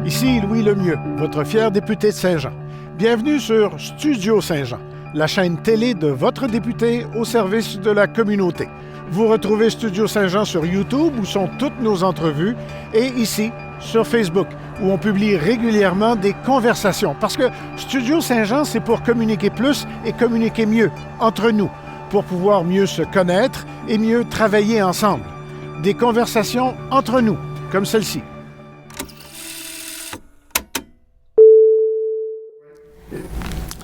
Ici Louis Lemieux, votre fier député de Saint-Jean. Bienvenue sur Studio Saint-Jean, la chaîne télé de votre député au service de la communauté. Vous retrouvez Studio Saint-Jean sur YouTube où sont toutes nos entrevues et ici sur Facebook où on publie régulièrement des conversations. Parce que Studio Saint-Jean, c'est pour communiquer plus et communiquer mieux entre nous, pour pouvoir mieux se connaître et mieux travailler ensemble. Des conversations entre nous, comme celle-ci.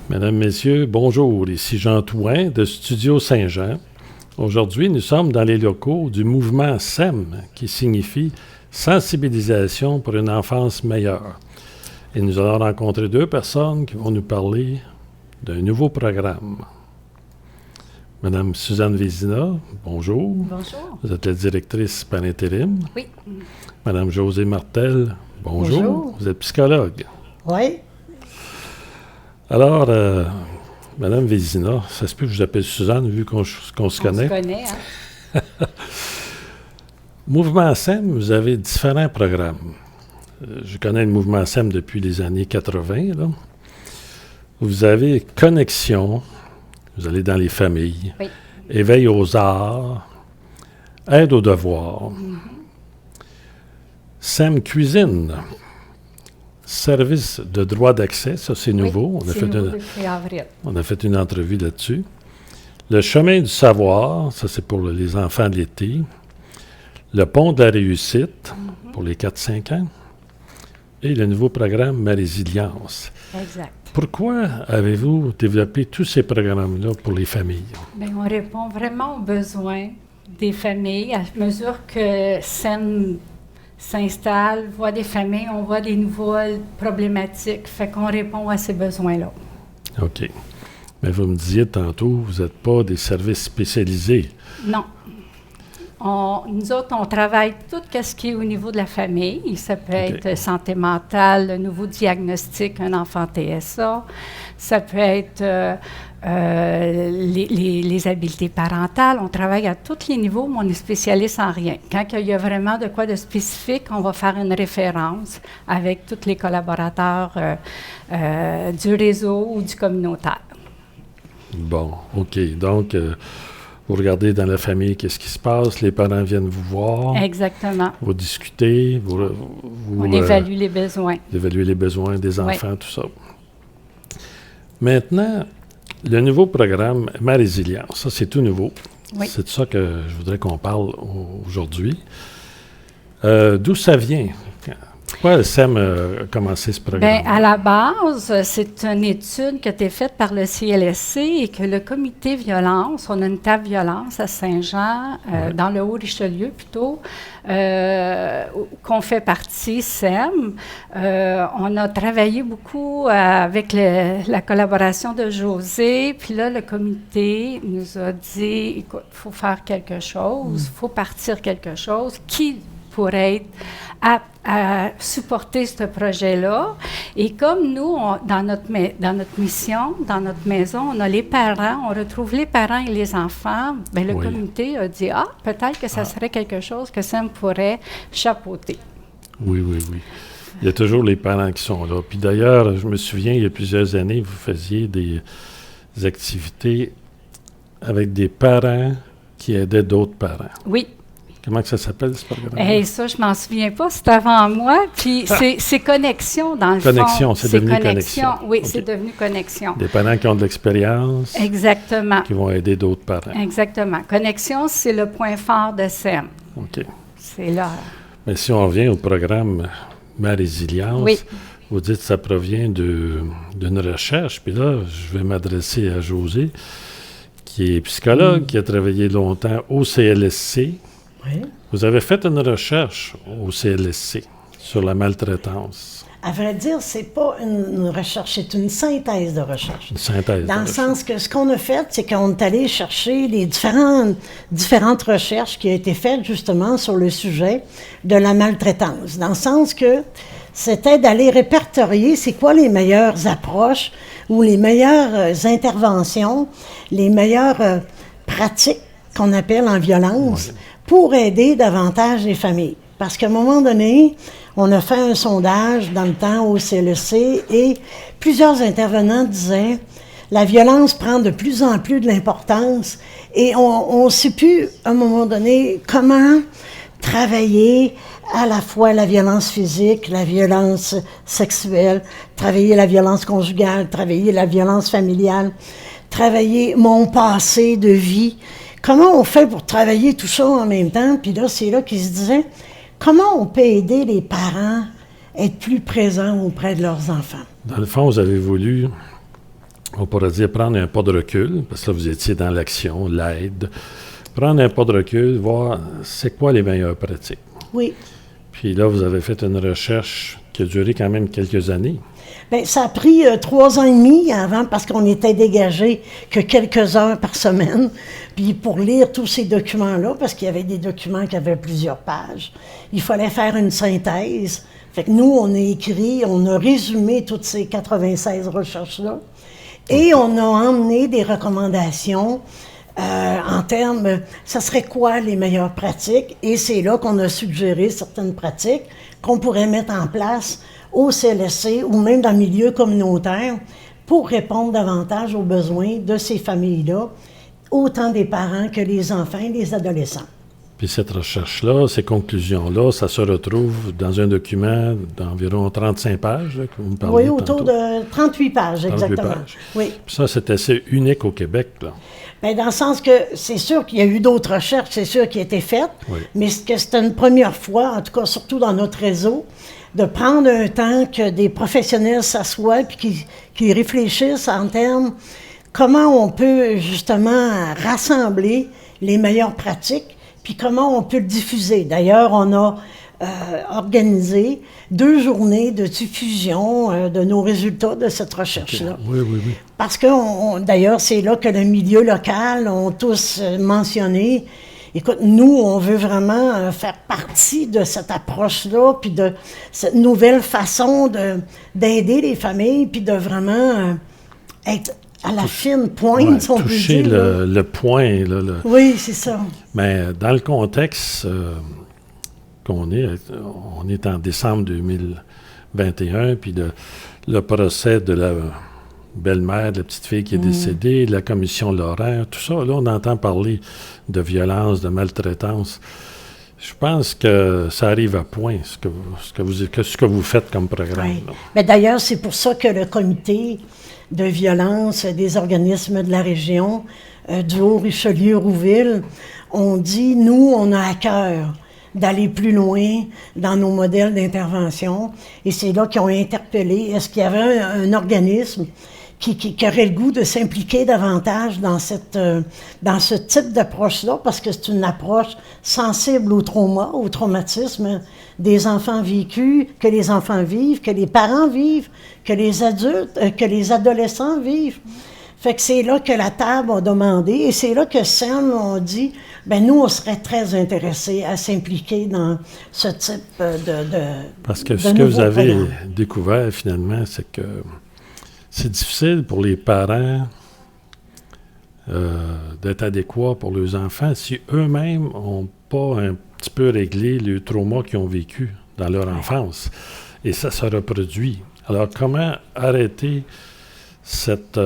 Mesdames, Messieurs, bonjour. Ici Jean Touin de Studio Saint-Jean. Aujourd'hui, nous sommes dans les locaux du mouvement SEM, qui signifie Sensibilisation pour une enfance meilleure. Et nous allons rencontrer deux personnes qui vont nous parler d'un nouveau programme. Madame Suzanne Vézina, bonjour. Bonjour. Vous êtes la directrice par intérim. Oui. Madame Josée Martel, bonjour. Bonjour. Vous êtes psychologue. Oui. Alors, Madame Vézina, ça se peut que je vous appelle Suzanne, vu qu'on se connaît. On se connaît, hein? Mouvement SEM, vous avez différents programmes. Je connais le mouvement SEM depuis les années 80. Là. Vous avez Connexion, vous allez dans les familles, Oui. Éveil aux arts, Aide aux devoirs, SEM Cuisine, Service de droit d'accès, ça c'est nouveau. Oui, depuis avril. On a fait une entrevue là-dessus. Le chemin du savoir, ça c'est pour les enfants de l'été. Le pont de la réussite, pour les 4-5 ans. Et le nouveau programme Ma résilience. Exact. Pourquoi avez-vous développé tous ces programmes-là pour les familles? Bien, on répond vraiment aux besoins des familles à mesure que SEM s'installe, voit des familles, on voit des nouvelles problématiques. Fait qu'on répond à ces besoins-là. OK. Mais vous me disiez tantôt, vous n'êtes pas des services spécialisés. Non. Nous autres, on travaille tout ce qui est au niveau de la famille. Ça peut être santé mentale, le nouveau diagnostic, un enfant TSA. Ça peut être les habiletés parentales. On travaille à tous les niveaux, mais on est spécialiste en rien. Quand il y a vraiment de quoi de spécifique, on va faire une référence avec tous les collaborateurs du réseau ou du communautaire. Bon, OK. Donc, vous regardez dans la famille qu'est-ce qui se passe, les parents viennent vous voir. Exactement. Vous discutez, vous on évalue les besoins. Évaluez les besoins des enfants, tout ça. Maintenant, le nouveau programme Ma résilience, ça c'est tout nouveau. Oui. C'est de ça que je voudrais qu'on parle aujourd'hui. D'où ça vient? Pourquoi le SEM a commencé ce programme? Bien, à la base, c'est une étude qui a été faite par le CLSC et que le comité violence, on a une table violence à Saint-Jean, dans le Haut-Richelieu plutôt, qu'on fait partie, SEM. On a travaillé beaucoup avec la collaboration de Josée, puis là, le comité nous a dit, écoute, il faut faire quelque chose, il faut partir quelque chose qui pourrait être à supporter ce projet-là. Et comme nous, dans notre mission, dans notre maison, on a les parents, on retrouve les parents et les enfants, bien, le comité a dit, peut-être que ça serait quelque chose que SEM pourrait chapeauter. Oui. Il y a toujours les parents qui sont là. Puis d'ailleurs, je me souviens, il y a plusieurs années, vous faisiez des activités avec des parents qui aidaient d'autres parents. Oui. Comment que ça s'appelle, ce programme? Ça, je m'en souviens pas, c'est avant moi. Puis c'est Connexion, dans le fond. Connexion, c'est devenu Connexion. Oui, Okay. C'est devenu Connexion. Des parents qui ont de l'expérience. Exactement. Qui vont aider d'autres parents. Exactement. Connexion, c'est le point fort de SEM. OK. C'est là. Mais si on revient au programme Ma résilience, vous dites que ça provient d'une recherche. Puis là, je vais m'adresser à Josée, qui est psychologue, qui a travaillé longtemps au CLSC. Oui. Vous avez fait une recherche au CLSC sur la maltraitance. À vrai dire, c'est pas une recherche, c'est une synthèse de recherche. Une synthèse. Dans le sens que ce qu'on a fait, c'est qu'on est allé chercher les différentes recherches qui ont été faites justement sur le sujet de la maltraitance. Dans le sens que c'était d'aller répertorier c'est quoi les meilleures approches ou les meilleures interventions, les meilleures pratiques qu'on appelle en violence pour aider davantage les familles. Parce qu'à un moment donné, On a fait un sondage dans le temps au CLSC et plusieurs intervenants disaient la violence prend de plus en plus de l'importance et on ne sait plus, à un moment donné, comment travailler à la fois la violence physique, la violence sexuelle, travailler la violence conjugale, travailler la violence familiale, travailler mon passé de vie. Comment on fait pour travailler tout ça en même temps? Puis là, c'est là qu'ils se disaient, comment on peut aider les parents à être plus présents auprès de leurs enfants? Dans le fond, vous avez voulu, on pourrait dire, prendre un pas de recul, parce que là, vous étiez dans l'action, l'aide. Prendre un pas de recul, voir c'est quoi les meilleures pratiques. Oui. Puis là, vous avez fait une recherche qui a duré quand même quelques années. Bien, ça a pris 3 ans et demi avant parce qu'on était dégagé que quelques heures par semaine. Puis pour lire tous ces documents-là, parce qu'il y avait des documents qui avaient plusieurs pages, il fallait faire une synthèse. Fait que nous, on a écrit, on a résumé toutes ces 96 recherches-là. Et on a emmené des recommandations en termes, ça serait quoi les meilleures pratiques? Et c'est là qu'on a suggéré certaines pratiques qu'on pourrait mettre en place au CLSC ou même dans le milieu communautaire pour répondre davantage aux besoins de ces familles-là, autant des parents que les enfants et les adolescents. Puis cette recherche-là, ces conclusions-là, ça se retrouve dans un document d'environ 35 pages, là, que vous me parliez Oui, autour tantôt. de 38 pages, 38 exactement. pages. Oui. Puis ça, c'est assez unique au Québec, là. Bien, dans le sens que c'est sûr qu'il y a eu d'autres recherches, c'est sûr, qui étaient faites, Oui. mais que c'était une première fois, en tout cas surtout dans notre réseau, de prendre un temps que des professionnels s'assoient puis qui réfléchissent en termes comment on peut justement rassembler les meilleures pratiques puis comment on peut le diffuser. D'ailleurs, on a organisé 2 journées de diffusion de nos résultats de cette recherche-là. Oui, oui, oui. Parce que, d'ailleurs, c'est là que le milieu local ont tous mentionné. Écoute, nous, on veut vraiment faire partie de cette approche-là, puis de cette nouvelle façon d'aider les familles, puis de vraiment être à la fine pointe, Ouais, si on peut toucher dire. le point, là. Oui, c'est ça. Mais dans le contexte qu'on est, on est en décembre 2021, puis le procès de la belle-mère de la petite fille qui est décédée, la commission Lorrain, tout ça, là, on entend parler de violence, de maltraitance. Je pense que ça arrive à point, ce que vous faites comme programme. Oui. là. Mais d'ailleurs, c'est pour ça que le comité de violence des organismes de la région, du Haut-Richelieu-Rouville, on dit, nous, on a à cœur d'aller plus loin dans nos modèles d'intervention. Et c'est là qu'ils ont interpellé, est-ce qu'il y avait un organisme qui aurait le goût de s'impliquer davantage dans ce type d'approche-là, parce que c'est une approche sensible au trauma, au traumatisme des enfants vécus, que les enfants vivent, que les parents vivent, que les adultes, que les adolescents vivent. Fait que c'est là que la table a demandé, et c'est là que SEM a dit, ben nous, on serait très intéressés à s'impliquer dans ce type Parce que de ce que vous nouveaux avez programmes. découvert, finalement, c'est que c'est difficile pour les parents d'être adéquats pour leurs enfants si eux-mêmes n'ont pas un petit peu réglé le trauma qu'ils ont vécu dans leur enfance. Et ça se reproduit. Alors, comment arrêter cette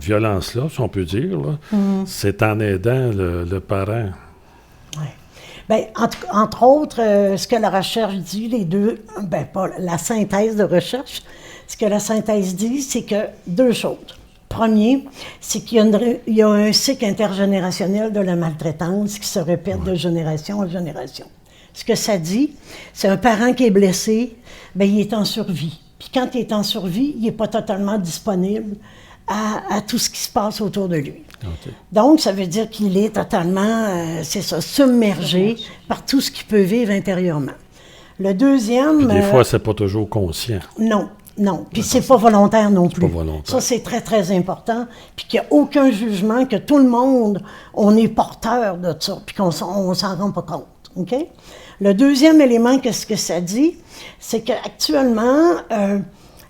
violence-là, si on peut dire, là? C'est en aidant le parent. Oui. Bien, entre autres, ce que la recherche dit, pas la synthèse de recherche, ce que la synthèse dit, c'est que 2 choses. Premier, c'est qu'il y a un cycle intergénérationnel de la maltraitance qui se répète de génération en génération. Ce que ça dit, c'est un parent qui est blessé, bien, il est en survie. Puis quand il est en survie, il n'est pas totalement disponible à tout ce qui se passe autour de lui. Okay. Donc, ça veut dire qu'il est totalement, submergé par tout ce qu'il peut vivre intérieurement. Le deuxième... Puis des fois, c'est pas toujours conscient. Non. Puis c'est pas volontaire non plus. Pas volontaire. Ça, c'est très, très important. Puis qu'il n'y a aucun jugement, que tout le monde, on est porteur de ça, puis qu'on s'en rend pas compte. OK? Le deuxième élément, qu'est-ce que ça dit? C'est qu'actuellement,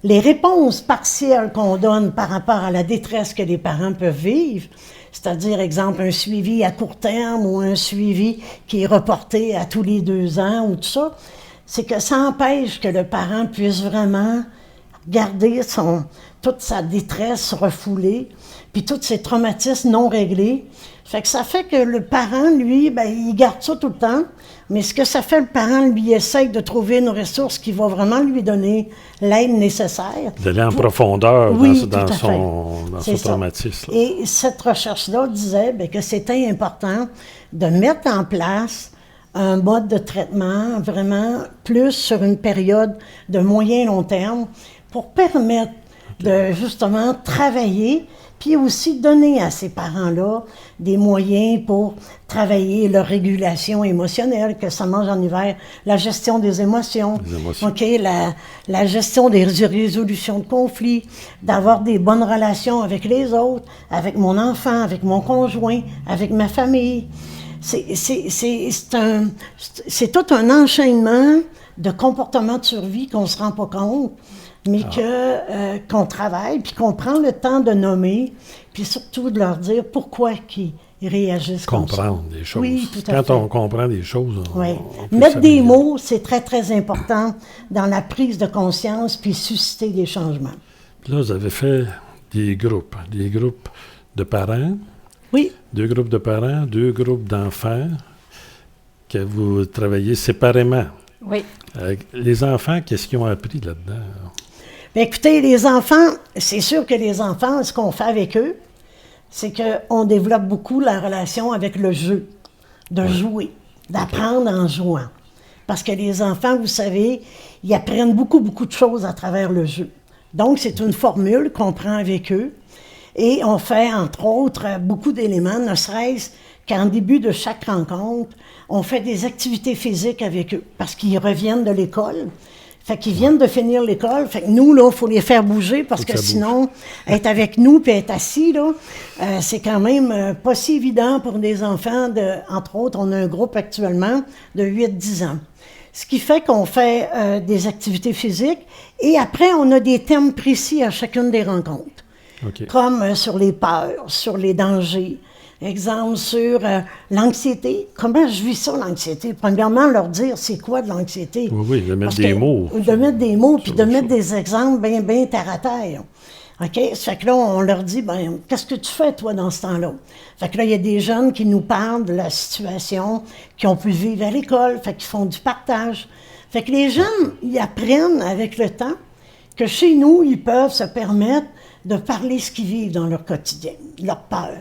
les réponses partielles qu'on donne par rapport à la détresse que les parents peuvent vivre, c'est-à-dire, exemple, un suivi à court terme ou un suivi qui est reporté à tous les 2 ans ou tout ça, c'est que ça empêche que le parent puisse vraiment garder toute sa détresse refoulée, puis tous ses traumatismes non réglés. Fait que ça fait que le parent, lui, ben, il garde ça tout le temps, mais ce que ça fait, le parent, lui, essaye de trouver une ressource qui va vraiment lui donner l'aide nécessaire. D'aller en profondeur Oui, dans tout à son C'est ça. traumatisme. Et cette recherche-là disait bien, que c'était important de mettre en place un mode de traitement vraiment plus sur une période de moyen long terme pour permettre de justement travailler, puis aussi donner à ces parents-là des moyens pour travailler leur régulation émotionnelle, que ça mange en hiver, la gestion des émotions, OK, la gestion des résolutions de conflits, d'avoir des bonnes relations avec les autres, avec mon enfant, avec mon conjoint, avec ma famille. C'est tout un enchaînement de comportements de survie qu'on ne se rend pas compte, mais qu'on travaille, puis qu'on prend le temps de nommer, puis surtout de leur dire pourquoi ils réagissent comme ça. Comprendre des choses. Oui, tout à fait. Quand on comprend des choses, Oui. on peut Mettre des s'améliorer. mots, c'est très, très important dans la prise de conscience, puis susciter des changements. Puis là, vous avez fait des groupes de parents, Oui. 2 groupes de parents, 2 groupes d'enfants, que vous travaillez séparément. Oui. Les enfants, qu'est-ce qu'ils ont appris là-dedans? Bien, écoutez, les enfants, c'est sûr que les enfants, ce qu'on fait avec eux, c'est qu'on développe beaucoup la relation avec le jeu, de jouer, d'apprendre en jouant. Parce que les enfants, vous savez, ils apprennent beaucoup, beaucoup de choses à travers le jeu. Donc, c'est une formule qu'on prend avec eux. Et on fait, entre autres, beaucoup d'éléments, ne serait-ce qu'en début de chaque rencontre, on fait des activités physiques avec eux, parce qu'ils reviennent de l'école. Fait qu'ils viennent de finir l'école. Fait que nous, là, il faut les faire bouger, parce que sinon, être avec nous puis être assis, là, c'est quand même pas si évident pour des enfants entre autres, on a un groupe actuellement de 8-10 ans. Ce qui fait qu'on fait des activités physiques, et après, on a des thèmes précis à chacune des rencontres. OK. Comme sur les peurs, sur les dangers. Exemple, sur l'anxiété. Comment je vis ça, l'anxiété? Premièrement, leur dire c'est quoi de l'anxiété. Oui, de mettre Parce des que- mots. De mettre des mots, puis sur de les mettre choses. des exemples bien, bien terre à terre. OK? Ça fait que là, on leur dit, ben qu'est-ce que tu fais, toi, dans ce temps-là? Fait que là, il y a des jeunes qui nous parlent de la situation qu'ils ont pu vivre à l'école, fait qu'ils font du partage. Fait que les jeunes, ils apprennent avec le temps que chez nous, ils peuvent se permettre de parler ce qu'ils vivent dans leur quotidien, leur peur.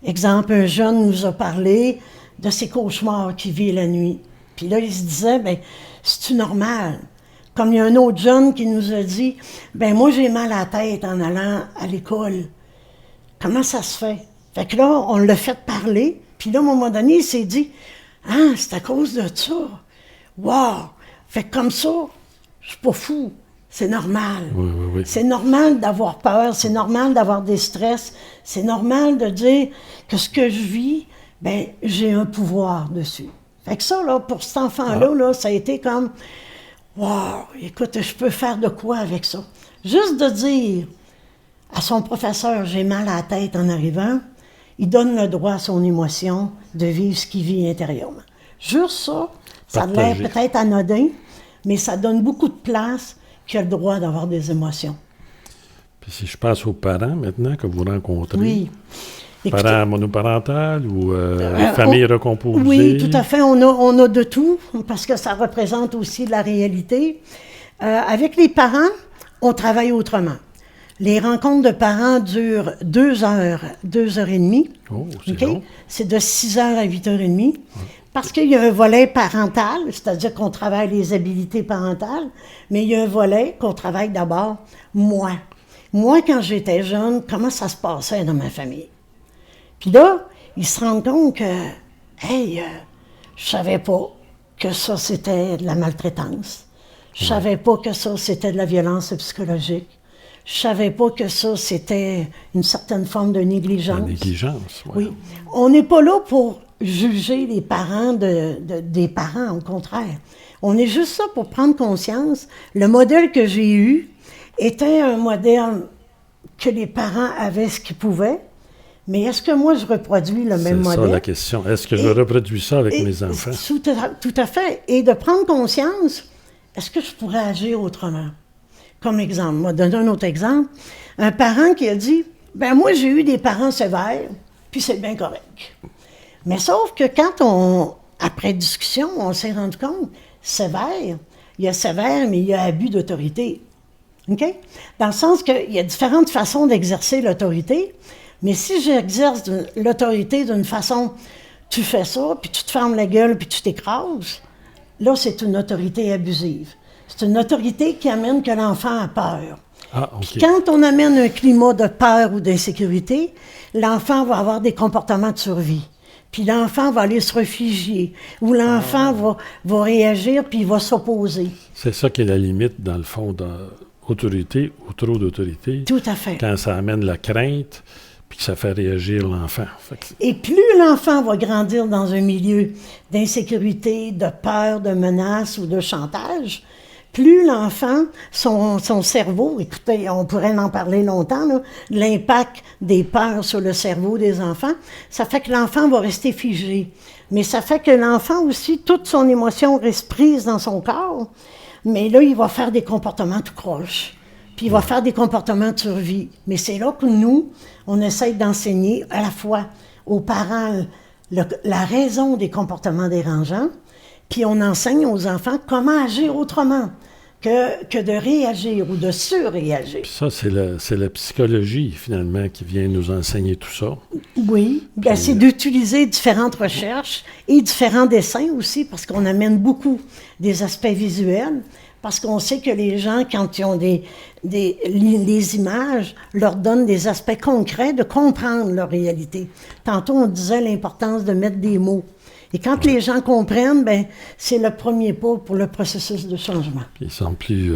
Exemple, un jeune nous a parlé de ses cauchemars qu'il vit la nuit. Puis là, il se disait, ben c'est-tu normal? Comme il y a un autre jeune qui nous a dit, ben moi, j'ai mal à la tête en allant à l'école. Comment ça se fait? Fait que là, on l'a fait parler. Puis là, à un moment donné, il s'est dit, ah, c'est à cause de ça. Wow! Fait que comme ça, je suis pas fou. C'est normal. Oui. C'est normal d'avoir peur, c'est normal d'avoir des stress, c'est normal de dire que ce que je vis, ben j'ai un pouvoir dessus. Fait que ça, là, pour cet enfant-là, là, ça a été comme, wow, écoute, je peux faire de quoi avec ça? Juste de dire à son professeur, j'ai mal à la tête en arrivant, il donne le droit à son émotion de vivre ce qu'il vit intérieurement. Juste ça, ça a l'air Partager. peut-être anodin, mais ça donne beaucoup de place qui a le droit d'avoir des émotions. Puis si je passe aux parents maintenant que vous rencontrez, Oui. Écoutez, parents monoparentales ou familles recomposées. oui, tout à fait. On a de tout, parce que ça représente aussi la réalité. Avec les parents, on travaille autrement. Les rencontres de parents durent 2 heures, 2 heures et demie. Oh, c'est OK? long. C'est de 6 heures à 8h30. Parce qu'il y a un volet parental, c'est-à-dire qu'on travaille les habilités parentales, mais il y a un volet qu'on travaille d'abord moi. Moi, quand j'étais jeune, comment ça se passait dans ma famille? Puis là, ils se rendent compte que, hey, je savais pas que ça, c'était de la maltraitance. Je savais pas que ça, c'était de la violence psychologique. Je savais pas que ça, c'était une certaine forme de négligence. La négligence, Oui. On n'est pas là pour juger les parents des parents, au contraire. On est juste là pour prendre conscience. Le modèle que j'ai eu était un modèle que les parents avaient ce qu'ils pouvaient, mais est-ce que moi, je reproduis le même C'est ça modèle? la question. Est-ce que je reproduis ça avec mes enfants? Tout à fait. Et de prendre conscience est-ce que je pourrais agir autrement? Comme exemple, moi, donner un autre exemple. Un parent qui a dit, ben moi, j'ai eu des parents sévères, puis c'est bien correct. Mais sauf que après discussion, on s'est rendu compte, sévère, il y a sévère, mais il y a abus d'autorité. OK? Dans le sens qu'il y a différentes façons d'exercer l'autorité, mais si j'exerce l'autorité d'une façon, tu fais ça, puis tu te fermes la gueule, puis tu t'écrases, là, c'est une autorité abusive. C'est une autorité qui amène que l'enfant a peur. Ah, OK. Puis quand on amène un climat de peur ou d'insécurité, l'enfant va avoir des comportements de survie. Puis l'enfant va aller se réfugier, ou l'enfant va réagir, puis il va s'opposer. C'est ça qui est la limite, dans le fond, d'autorité ou trop d'autorité. Tout à fait. Quand ça amène la crainte, puis que ça fait réagir l'enfant. Et plus l'enfant va grandir dans un milieu d'insécurité, de peur, de menace ou de chantage, plus l'enfant, son cerveau, écoutez, on pourrait en parler longtemps, là, l'impact des peurs sur le cerveau des enfants, ça fait que l'enfant va rester figé. Mais ça fait que l'enfant aussi, toute son émotion reste prise dans son corps, mais là, il va faire des comportements tout croche. Puis il va faire des comportements de survie. Mais c'est là que nous, on essaie d'enseigner à la fois aux parents la raison des comportements dérangeants, puis on enseigne aux enfants comment agir autrement que de réagir ou de surréagir. Puis ça, c'est la psychologie, finalement, qui vient nous enseigner tout ça. Oui, bien, c'est d'utiliser différentes recherches et différents dessins aussi, parce qu'on amène beaucoup des aspects visuels, parce qu'on sait que les gens, quand ils ont les images, leur donnent des aspects concrets de comprendre leur réalité. Tantôt, on disait l'importance de mettre des mots. Et quand les gens comprennent, ben c'est le premier pas pour le processus de changement. Puis ils sont plus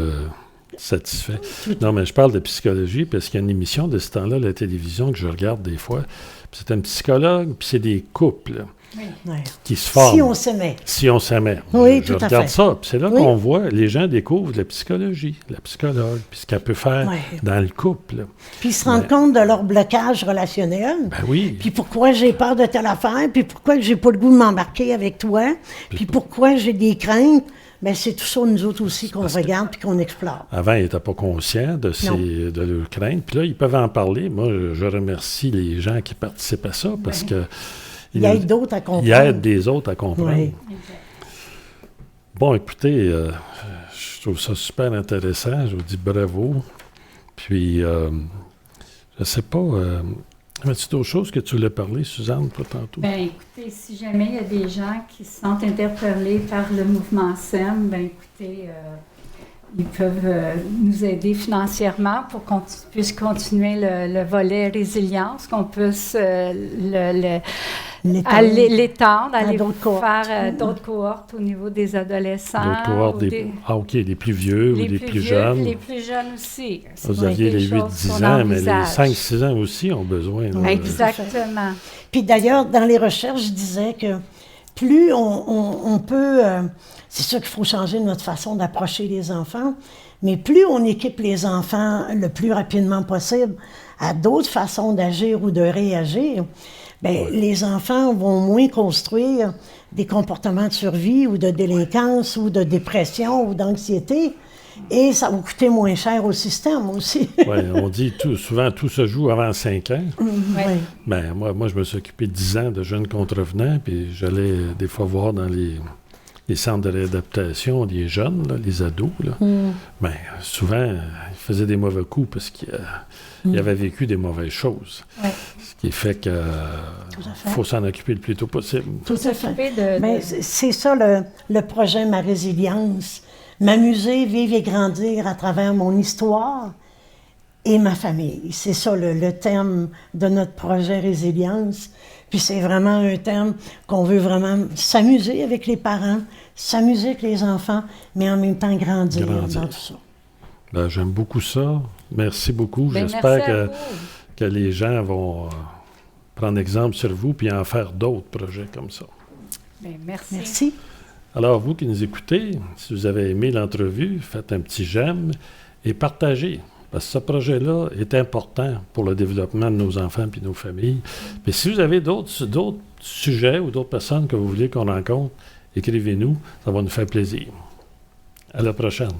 satisfaits. Non, mais je parle de psychologie parce qu'il y a une émission de ce temps-là à la télévision que je regarde des fois. Puis c'est un psychologue, puis c'est des couples qui se forment. Si on s'aimait. Si on s'aimait. Oui, je tout à regarde fait. ça. Puis c'est là qu'on voit, les gens découvrent la psychologie, la psychologue, puis ce qu'elle peut faire dans le couple. Puis ils se rendent compte de leur blocage relationnel. Ben oui. Puis pourquoi j'ai peur de telle affaire, puis pourquoi j'ai pas le goût de m'embarquer avec toi, puis pourquoi j'ai des craintes. Bien, c'est tout ça, nous autres aussi, qu'on regarde puis qu'on explore. Avant, ils n'étaient pas conscients de leurs craintes. Puis là, ils peuvent en parler. Moi, je remercie les gens qui participent à ça parce que... Ils aident d'autres à comprendre. Ils aident des autres à comprendre. Oui. Bon, écoutez, je trouve ça super intéressant. Je vous dis bravo. Puis, je ne sais pas... as-tu d'autres choses que tu voulais parler, Suzanne, toi, tantôt? Bien, écoutez, si jamais il y a des gens qui se sentent interpellés par le mouvement SEM, bien, écoutez, ils peuvent nous aider financièrement pour qu'on puisse continuer le volet résilience, qu'on puisse l'étendre, aller faire d'autres cohortes au niveau des adolescents. D'autres cohortes, des plus vieux ou des plus jeunes. Les plus jeunes aussi. Vous aviez les 8-10 ans, mais les 5-6 ans aussi ont besoin. Exactement. Puis d'ailleurs, dans les recherches, je disais que plus on peut... c'est sûr qu'il faut changer notre façon d'approcher les enfants, mais plus on équipe les enfants le plus rapidement possible à d'autres façons d'agir ou de réagir, bien, les enfants vont moins construire des comportements de survie ou de délinquance ou de dépression ou d'anxiété, et ça va coûter moins cher au système aussi. Oui, on dit souvent tout se joue avant 5 ans. Ben, moi, je me suis occupé 10 ans de jeunes contrevenants, puis j'allais des fois voir dans les centres de réadaptation des jeunes, là, les ados. Là. Ben, souvent, ils faisaient des mauvais coups parce qu'ils avaient vécu des mauvaises choses. Ce qui fait qu'il faut s'en occuper le plus tôt possible. Tout à fait. Ben, c'est ça le projet Ma Résilience. M'amuser, vivre et grandir à travers mon histoire et ma famille. C'est ça le thème de notre projet Résilience. Puis c'est vraiment un thème qu'on veut vraiment s'amuser avec les parents, s'amuser avec les enfants, mais en même temps grandir. Dans tout ça. Ben, j'aime beaucoup ça. Merci beaucoup. J'espère que les gens vont prendre exemple sur vous puis en faire d'autres projets comme ça. Bien, merci. Merci. Alors, vous qui nous écoutez, si vous avez aimé l'entrevue, faites un petit j'aime et partagez. Parce que ce projet-là est important pour le développement de nos enfants et de nos familles. Puis si vous avez d'autres sujets ou d'autres personnes que vous voulez qu'on rencontre, écrivez-nous, ça va nous faire plaisir. À la prochaine.